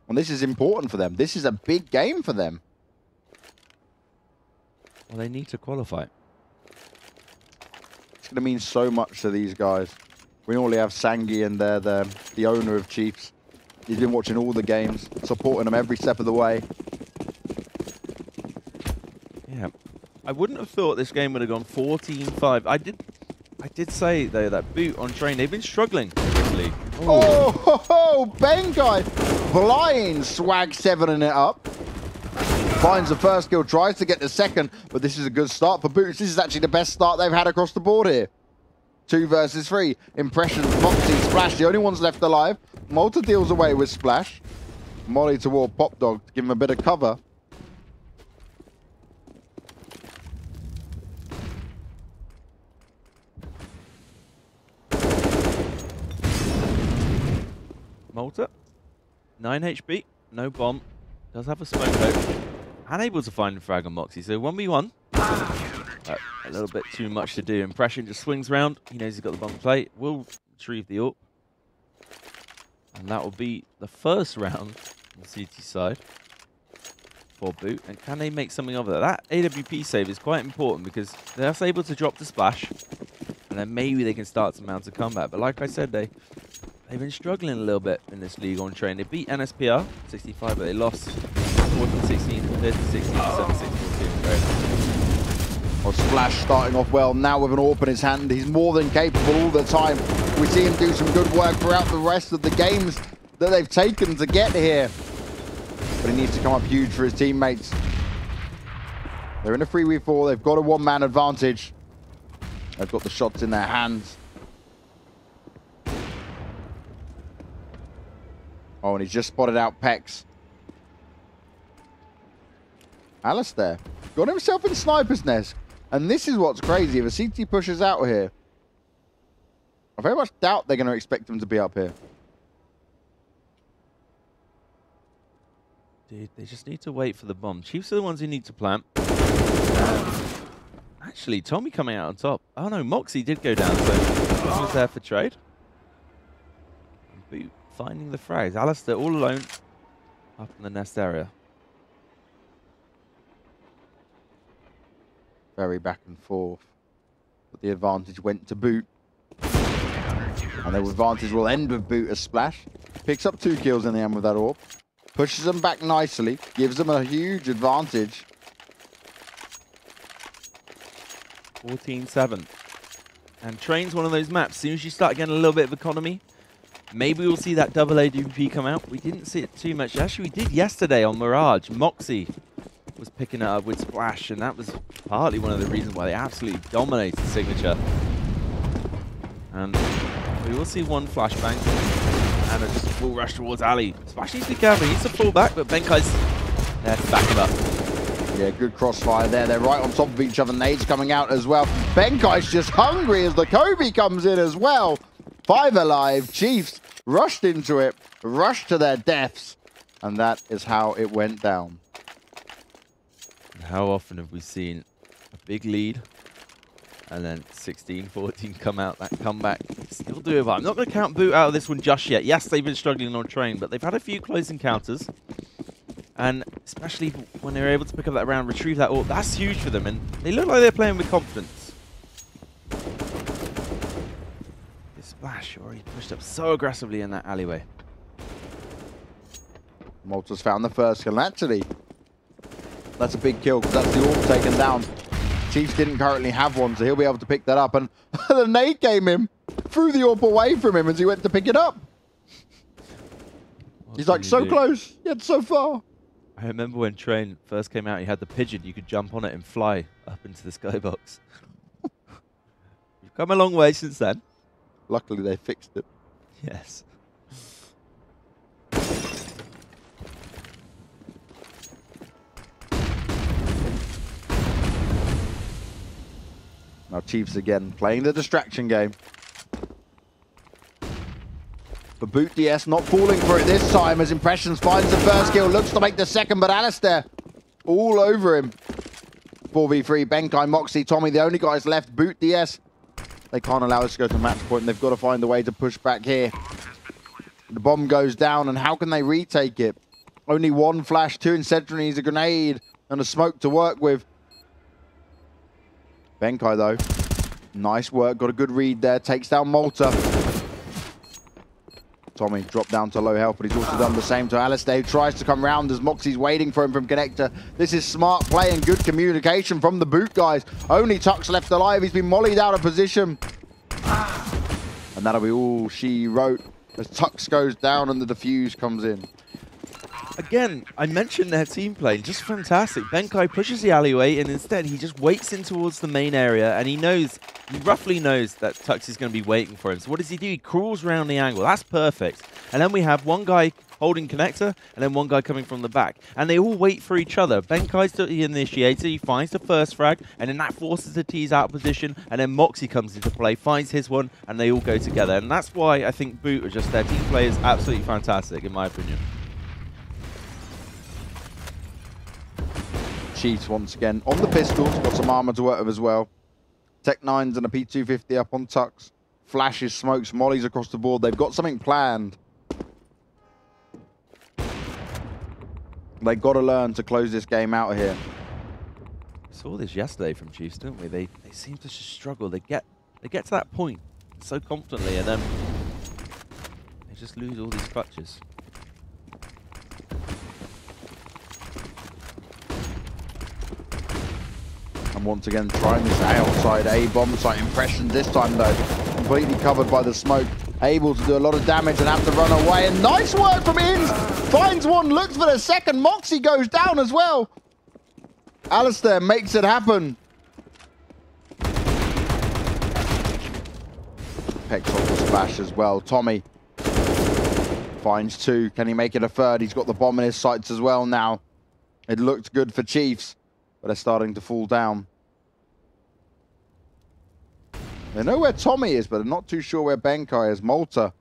Speaker 1: And this is important for them. This is a big game for them.
Speaker 2: Well, they need to qualify.
Speaker 1: It's going to mean so much to these guys. We normally have Sangi and the owner of Chiefs. He's been watching all the games, supporting them every step of the way.
Speaker 2: Yeah, I wouldn't have thought this game would have gone 14-5. I did say, though, that Boot on train, they've been struggling in this league.
Speaker 1: Oh, Benkai! Blind swag 7ing it up. Finds the first kill, tries to get the second, but this is a good start for Boots. This is actually the best start they've had across the board here. 2 versus 3. Impressions, Moxie, Splash, the only ones left alive. Malta deals away with Splash. Molly toward Pop Dog to give him a bit of cover.
Speaker 2: Malta, 9 HP, no bomb, does have a smoke though. Unable to find a frag on Moxie, so 1v1. A little bit too much to do. Impression just swings round. He knows he's got the bomb plate. Will retrieve the AWP. And that will be the first round on the CT side for Boot. And can they make something of it? That AWP save is quite important because they're able to drop the splash. And then maybe they can start to mount a comeback. But like I said, they've been struggling a little bit in this league on train. They beat NSPR 65, but they lost 14-16, 30-16, 7-6-14.
Speaker 1: Well, Splash starting off well now with an AWP in his hand. He's more than capable all the time. We see him do some good work throughout the rest of the games that they've taken to get here. But he needs to come up huge for his teammates. They're in a 3v4. They've got a one-man advantage. They've got the shots in their hands. Oh, and he's just spotted out Pex. Alistair got himself in Sniper's Nest. And this is what's crazy. If a CT pushes out here, I very much doubt they're going to expect him to be up here.
Speaker 2: Dude, they just need to wait for the bomb. Chiefs are the ones who need to plant. Actually, Tommy coming out on top. Oh no, Moxie did go down, so he was there for trade. Boot finding the frags. Alistair all alone up in the nest area.
Speaker 1: Very back and forth. But the advantage went to Boot. And the advantage will end with Boot as Splash. Picks up 2 kills in the end with that AWP. Pushes them back nicely. Gives them a huge advantage.
Speaker 2: 14-7. And Train's one of those maps. As soon as you start getting a little bit of economy, maybe we'll see that double AWP come out. We didn't see it too much. Actually, we did yesterday on Mirage. Moxie was picking it up with Splash, and that was partly one of the reasons why they absolutely dominated Signature. And we will see one flashbang, and a just full rush towards Ali. Splash needs to be careful. He needs to fall back, but Benkai's there to back him up.
Speaker 1: Yeah, good crossfire there. They're right on top of each other. Nades coming out as well. Benkai's just hungry as the Kobe comes in as well. 5 alive. Chiefs rushed into it, rushed to their deaths, and that is how it went down.
Speaker 2: How often have we seen a big lead and then 16-14 come out, that comeback, still do it. I'm not going to count Boot out of this one just yet. Yes, they've been struggling on train, but they've had a few close encounters. And especially when they're able to pick up that round, retrieve that ult, that's huge for them. And they look like they're playing with confidence. This Splash already pushed up so aggressively in that alleyway.
Speaker 1: Malta's found the first kill. And actually, that's a big kill because that's the AWP taken down. Chiefs didn't currently have one, so he'll be able to pick that up. And the nade came in, threw the AWP away from him as he went to pick it up. He's like, so close, yet so far.
Speaker 2: I remember when Train first came out, he had the pigeon. You could jump on it and fly up into the skybox. You've come a long way since then.
Speaker 1: Luckily, they fixed it.
Speaker 2: Yes.
Speaker 1: Now Chiefs again playing the distraction game. But BOOT.dS not falling for it this time as Impressions finds the first kill, looks to make the second, but Alistair all over him. 4v3, Benkai, Moxie, Tommy, the only guys left. BOOT.dS, they can't allow us to go to match point. They've got to find a way to push back here. The bomb goes down, and how can they retake it? Only one flash, two Incendiary needs a grenade and a smoke to work with. Benkai, though, nice work, got a good read there, takes down Malta. Tommy dropped down to low health, but he's also done the same to Alistair, who tries to come round as Moxie's waiting for him from Connector. This is smart play and good communication from the Boot guys. Only Tux left alive. He's been mollied out of position. And that'll be all she wrote as Tux goes down and the defuse comes in.
Speaker 2: Again, I mentioned their team play, just fantastic. Benkai pushes the alleyway, and instead he just waits in towards the main area, and he roughly knows that Tux is going to be waiting for him. So what does he do? He crawls around the angle. That's perfect. And then we have one guy holding Connector, and then one guy coming from the back. And they all wait for each other. Benkai's the initiator, he finds the first frag, and then that forces the T's out of position, and then Moxie comes into play, finds his one, and they all go together. And that's why I think Boot are just, their team play is absolutely fantastic, in my opinion.
Speaker 1: Chiefs once again on the pistols, got some armor to work with as well. Tech 9s and a P250 up on Tux. Flashes, smokes, mollies across the board. They've got something planned. They've got to learn to close this game out here.
Speaker 2: We saw this yesterday from Chiefs, didn't we? They seem to just struggle. They get to that point so confidently, and then they just lose all these clutches.
Speaker 1: And once again, trying this outside A bomb site. Impressions this time, though, completely covered by the smoke. Able to do a lot of damage and have to run away. And nice work from Inns. Finds one, looks for the second. Moxie goes down as well. Alistair makes it happen. Pecks off the splash as well. Tommy finds two. Can he make it a third? He's got the bomb in his sights as well now. It looked good for Chiefs, but they're starting to fall down. They know where Tommy is, but they're not too sure where Benkai is. Malta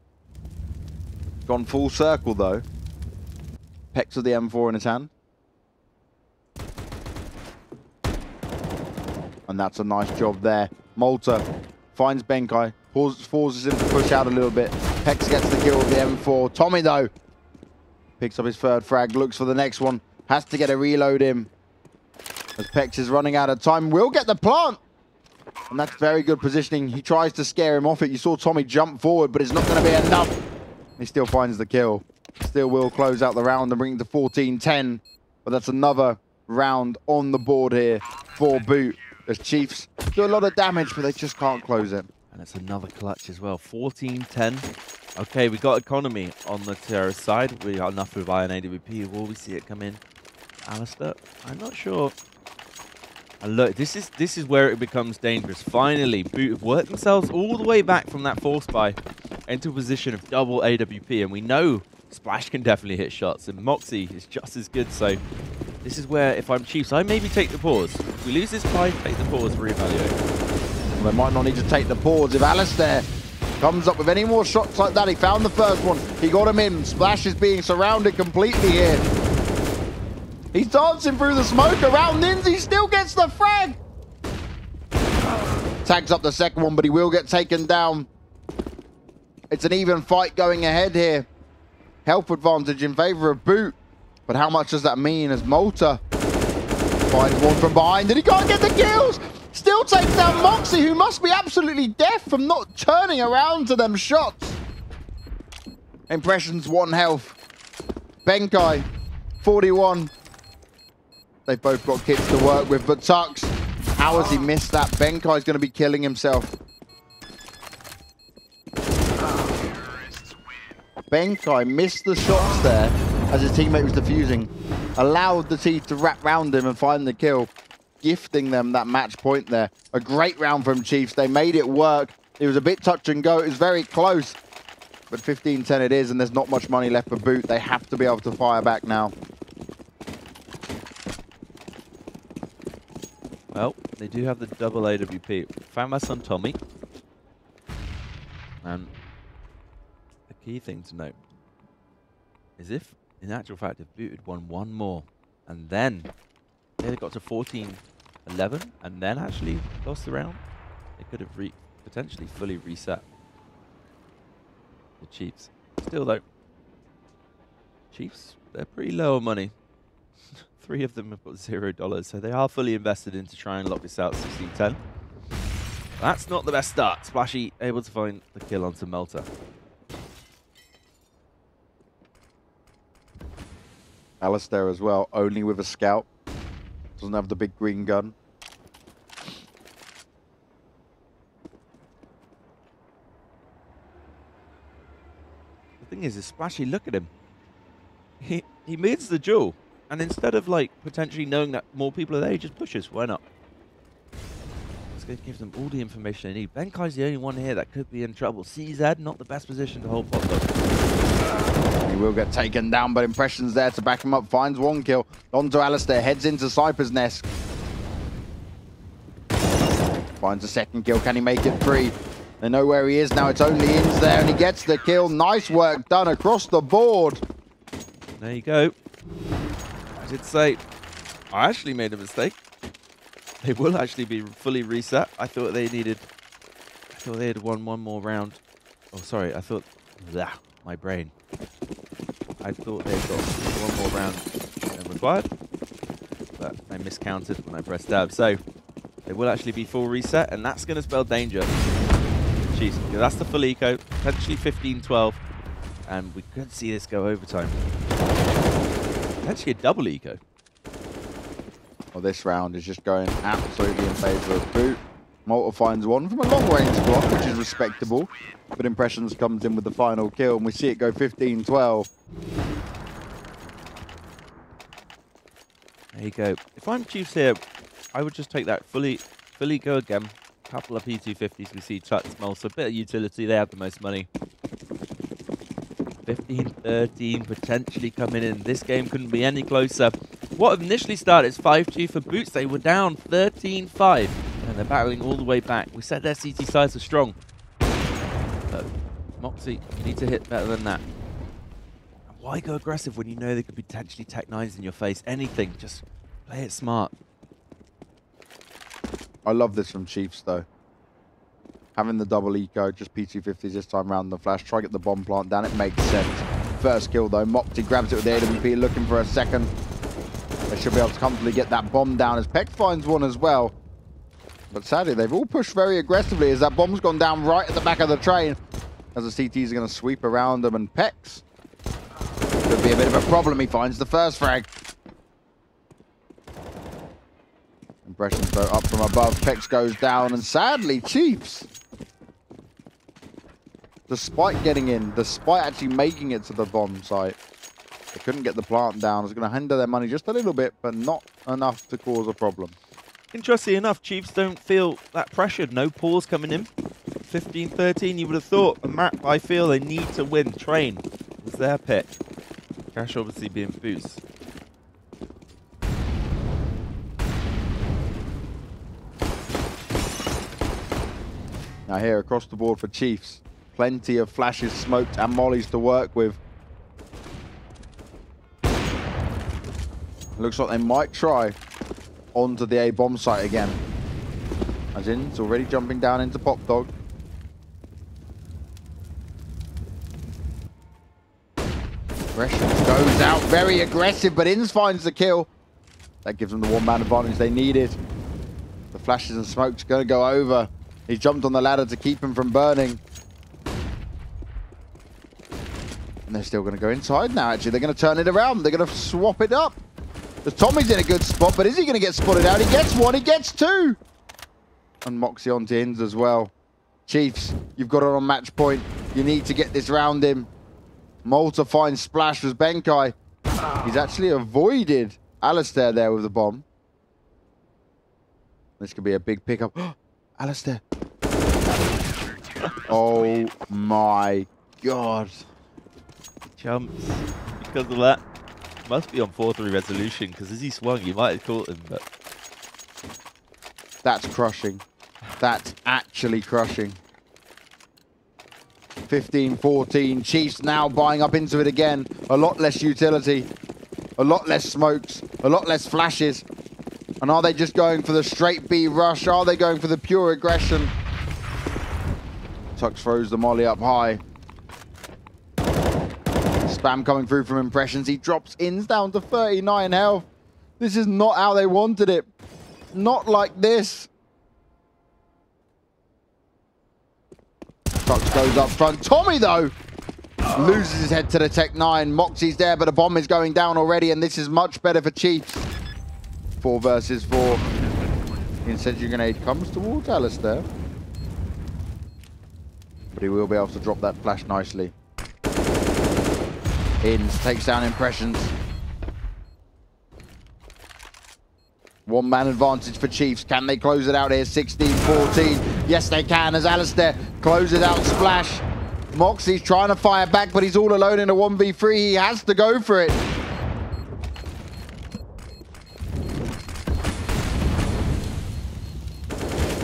Speaker 1: gone full circle, though. Pecks with the M4 in his hand. And that's a nice job there. Malta finds Benkai, forces him to push out a little bit. Pex gets the kill with the M4. Tommy, though, picks up his third frag, looks for the next one. Has to get a reload in. As Pex is running out of time, will get the plant. And that's very good positioning. He tries to scare him off it. You saw Tommy jump forward, but it's not going to be enough. He still finds the kill. Still will close out the round and bring it to 14-10. But that's another round on the board here for Boot. As Chiefs do a lot of damage, but they just can't close it.
Speaker 2: And it's another clutch as well. 14-10. Okay, we got economy on the terrorist side. We got enough with Iron AWP. Will we see it come in? Alistair? I'm not sure. And look, this is where it becomes dangerous. Finally, Boot have worked themselves all the way back from that force buy into a position of double AWP. And we know Splash can definitely hit shots, and Moxie is just as good. So this is where, if I'm Chiefs, I maybe take the pause. If we lose this fight, take the pause, reevaluate.
Speaker 1: Well, they might not need to take the pause. If Alistair comes up with any more shots like that, he found the first one. He got him in. Splash is being surrounded completely here. He's dancing through the smoke around Nins. He still gets the frag. Tags up the second one, but he will get taken down. It's an even fight going ahead here. Health advantage in favor of Boot. But how much does that mean as Malta finds one from behind and he can't get the kills? Still takes down Moxie, who must be absolutely deaf from not turning around to them shots. Impressions, 1 health. Benkai, 41. They've both got kits to work with, but Tux, how has he missed that? Benkai's going to be killing himself. Benkai missed the shots there as his teammate was defusing. Allowed the T to wrap round him and find the kill, gifting them that match point there. A great round from Chiefs. They made it work. It was a bit touch and go. It was very close. But 15-10 it is, and there's not much money left for Boot. They have to be able to fire back now.
Speaker 2: Well, they do have the double AWP. Found my son Tommy. And the key thing to note is if, in actual fact, if Boot had won 1 more, and then they got to 14-11, and then actually lost the round, they could have potentially fully reset the Chiefs. Still, though, Chiefs, they're pretty low on money. 3 of them have got $0, so they are fully invested in to try and lock this out 16-10. That's not the best start. Splashy able to find the kill onto Melta.
Speaker 1: Alistair as well, only with a scout. Doesn't have the big green gun.
Speaker 2: The thing is Splashy, look at him. He mids the duel, and instead of like potentially knowing that more people are there, he just pushes. Why not? It's going to give them all the information they need. Benkai's the only one here that could be in trouble. CZ, not the best position to hold pot though.
Speaker 1: He will get taken down, but Impressions there to back him up. Finds 1 kill. On to Alistair, heads into Cypher's nest. Finds a 2nd kill. Can he make it 3? They know where he is now. It's only Ins there, and he gets the kill. Nice work done across the board.
Speaker 2: There you go. I did say I actually made a mistake. They will actually be fully reset. I thought they had won 1 more round. Oh, sorry. I thought, my brain. I thought they got 1 more round than required, but I miscounted when I pressed tab. So they will actually be full reset, and that's going to spell danger. Jeez, that's the full eco, potentially 15-12, and we could see this go overtime. Potentially a double eco.
Speaker 1: Well, this round is just going absolutely in favor of Boot. Malta finds 1 from a long-range block, which is respectable. But Impressions comes in with the final kill, and we see it go 15-12.
Speaker 2: There you go. If I'm Chiefs here, I would just take that fully go again. Couple of P250s, we see Tuts, Malta, a bit of utility, they have the most money. 15-13 potentially coming in. This game couldn't be any closer. What initially started as 5-2 for Boots, they were down 13-5. And they're battling all the way back. We said their CT sides are strong. But Moxie, you need to hit better than that. And why go aggressive when you know they could be potentially Tech 9s in your face? Anything, just play it smart.
Speaker 1: I love this from Chiefs, though. Having the double eco, just P250s this time around the flash. Try to get the bomb plant down, it makes sense. First kill, though. Moxie grabs it with the AWP, looking for a 2nd. They should be able to comfortably get that bomb down as Peck finds 1 as well. But sadly, they've all pushed very aggressively as that bomb's gone down right at the back of the train. As the CTs are going to sweep around them, and Pex could be a bit of a problem. He finds the first frag. Impressions, though, up from above. Pex goes down, and sadly, Chiefs, despite getting in, despite actually making it to the bomb site, they couldn't get the plant down. It's going to hinder their money just a little bit, but not enough to cause a problem.
Speaker 2: Interestingly enough, Chiefs don't feel that pressured. No pause coming in. 15-13, you would have thought. A map I feel they need to win. Train was their pick. Cash obviously being Boots.
Speaker 1: Now here across the board for Chiefs, plenty of flashes, smoked, and mollies to work with. Looks like they might try onto the A bomb site again. As in, it's already jumping down into Pop Dog. Impressions goes out very aggressive, but Inns finds the kill. That gives them the one-man advantage they needed. The flashes and smoke's going to go over. He jumped on the ladder to keep him from burning. And they're still going to go inside now, actually. They're going to turn it around. They're going to swap it up. The Tommy's in a good spot, but is he going to get spotted out? He gets one, he gets two. And Moxie onto Inns as well. Chiefs, you've got it on match point. You need to get this round in. Malta finds Splash with Benkai. He's actually avoided Alistair there with the bomb. This could be a big pickup. Alistair. Oh my God.
Speaker 2: Jumps. Because of that. Must be on 4-3 resolution, because as he swung, you might have caught him, but...
Speaker 1: That's crushing. That's actually crushing. 15-14. Chiefs now buying up into it again. A lot less utility. A lot less smokes. A lot less flashes. And are they just going for the straight B rush? Are they going for the pure aggression? Tux throws the molly up high. Spam coming through from Impressions. He drops Inns down to 39 health. This is not how they wanted it. Not like this. Tux goes up front. Tommy, though, loses his head to the Tech 9. Moxie's there, but a bomb is going down already, and this is much better for Chiefs. 4 versus 4. The incendiary grenade comes towards Alistair. But he will be able to drop that flash nicely. Inns takes down Impressions. One-man advantage for Chiefs. Can they close it out here? 16-14. Yes, they can, as Alistair closes out Splash. Moxie's trying to fire back, but he's all alone in a 1v3. He has to go for it.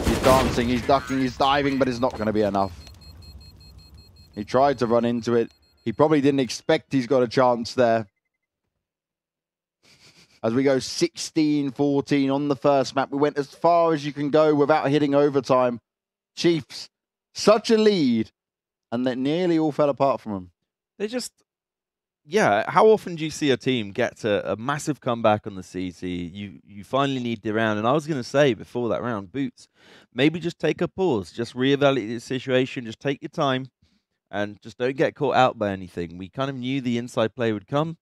Speaker 1: He's dancing, he's ducking, he's diving, but it's not going to be enough. He tried to run into it. He probably didn't expect he's got a chance there. As we go 16-14 on the first map. We went as far as you can go without hitting overtime. Chiefs, such a lead. And that nearly all fell apart from them.
Speaker 2: They just... Yeah, how often do you see a team get a massive comeback on the CT? You finally need the round. And I was going to say before that round, Boots, maybe just take a pause. Just reevaluate the situation. Just take your time. And just don't get caught out by anything. We kind of knew the inside play would come.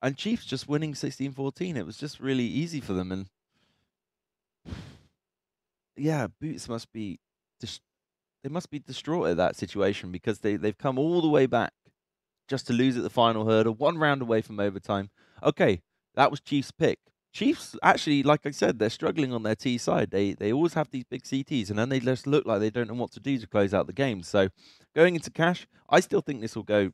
Speaker 2: And Chiefs just winning 16-14. It was just really easy for them. And yeah, Boots must be they must be distraught at that situation, because they've come all the way back just to lose at the final hurdle, 1 round away from overtime. Okay, that was Chiefs' pick. Chiefs, actually, like I said, they're struggling on their T side. They always have these big CTs, and then they just look like they don't know what to do to close out the game. So going into cash, I still think this will go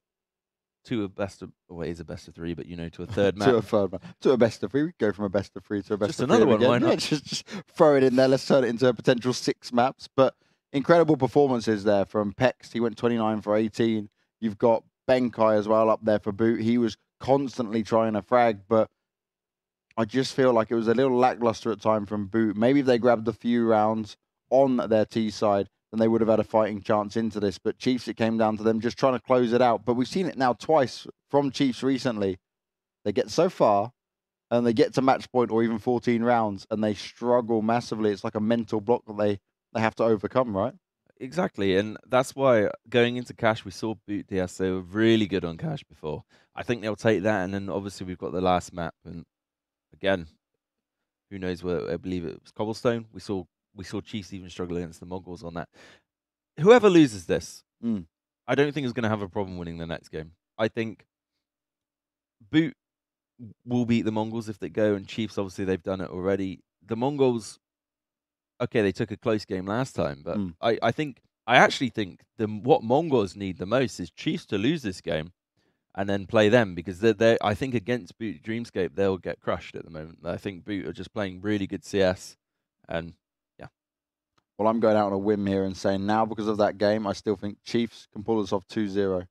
Speaker 2: to a best of, well, it is a best of 3, but, you know, to a third map.
Speaker 1: To a third map. To a best of 3. We could go from a best of 3 to a best
Speaker 2: just
Speaker 1: of 3.
Speaker 2: Just another one,
Speaker 1: again.
Speaker 2: why not?
Speaker 1: Yeah, just throw it in there. Let's turn it into a potential 6 maps. But incredible performances there from Pex. He went 29 for 18. You've got Benkai as well up there for Boot. He was constantly trying to frag, but I just feel like it was a little lackluster at time from Boot. Maybe if they grabbed a few rounds on their T side, then they would have had a fighting chance into this. But Chiefs, it came down to them just trying to close it out. But we've seen it now twice from Chiefs recently. They get so far, and they get to match point or even 14 rounds, and they struggle massively. It's like a mental block that they have to overcome, right?
Speaker 2: Exactly, and that's why going into cash, we saw BOOT.dS. They were really good on cash before. I think they'll take that, and then obviously we've got the last map, and again, who knows where? I believe it was Cobblestone. We saw Chiefs even struggle against the Mongols on that. Whoever loses this, I don't think is going to have a problem winning the next game. I think Boot will beat the Mongols if they go, and Chiefs, obviously, they've done it already. The Mongols, okay, they took a close game last time, but I actually think what Mongols need the most is Chiefs to lose this game and then play them, because they're I think against Boot Dreamscape, they'll get crushed at the moment. I think Boot are just playing really good CS, and yeah.
Speaker 1: Well, I'm going out on a whim here and saying now, because of that game, I still think Chiefs can pull us off 2-0.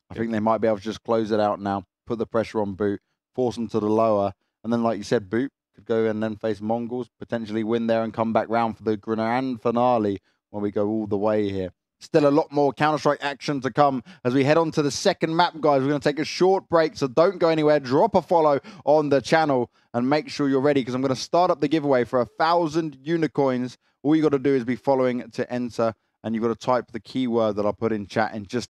Speaker 1: I think they might be able to just close it out now, put the pressure on Boot, force them to the lower, and then, like you said, Boot could go and then face Mongols, potentially win there and come back round for the grand finale when we go all the way here. Still a lot more Counter-Strike action to come as we head on to the second map, guys. We're going to take a short break, so don't go anywhere. Drop a follow on the channel and make sure you're ready, because I'm going to start up the giveaway for 1,000 unicorns. All you got to do is be following to enter, and you've got to type the keyword that I'll put in chat in just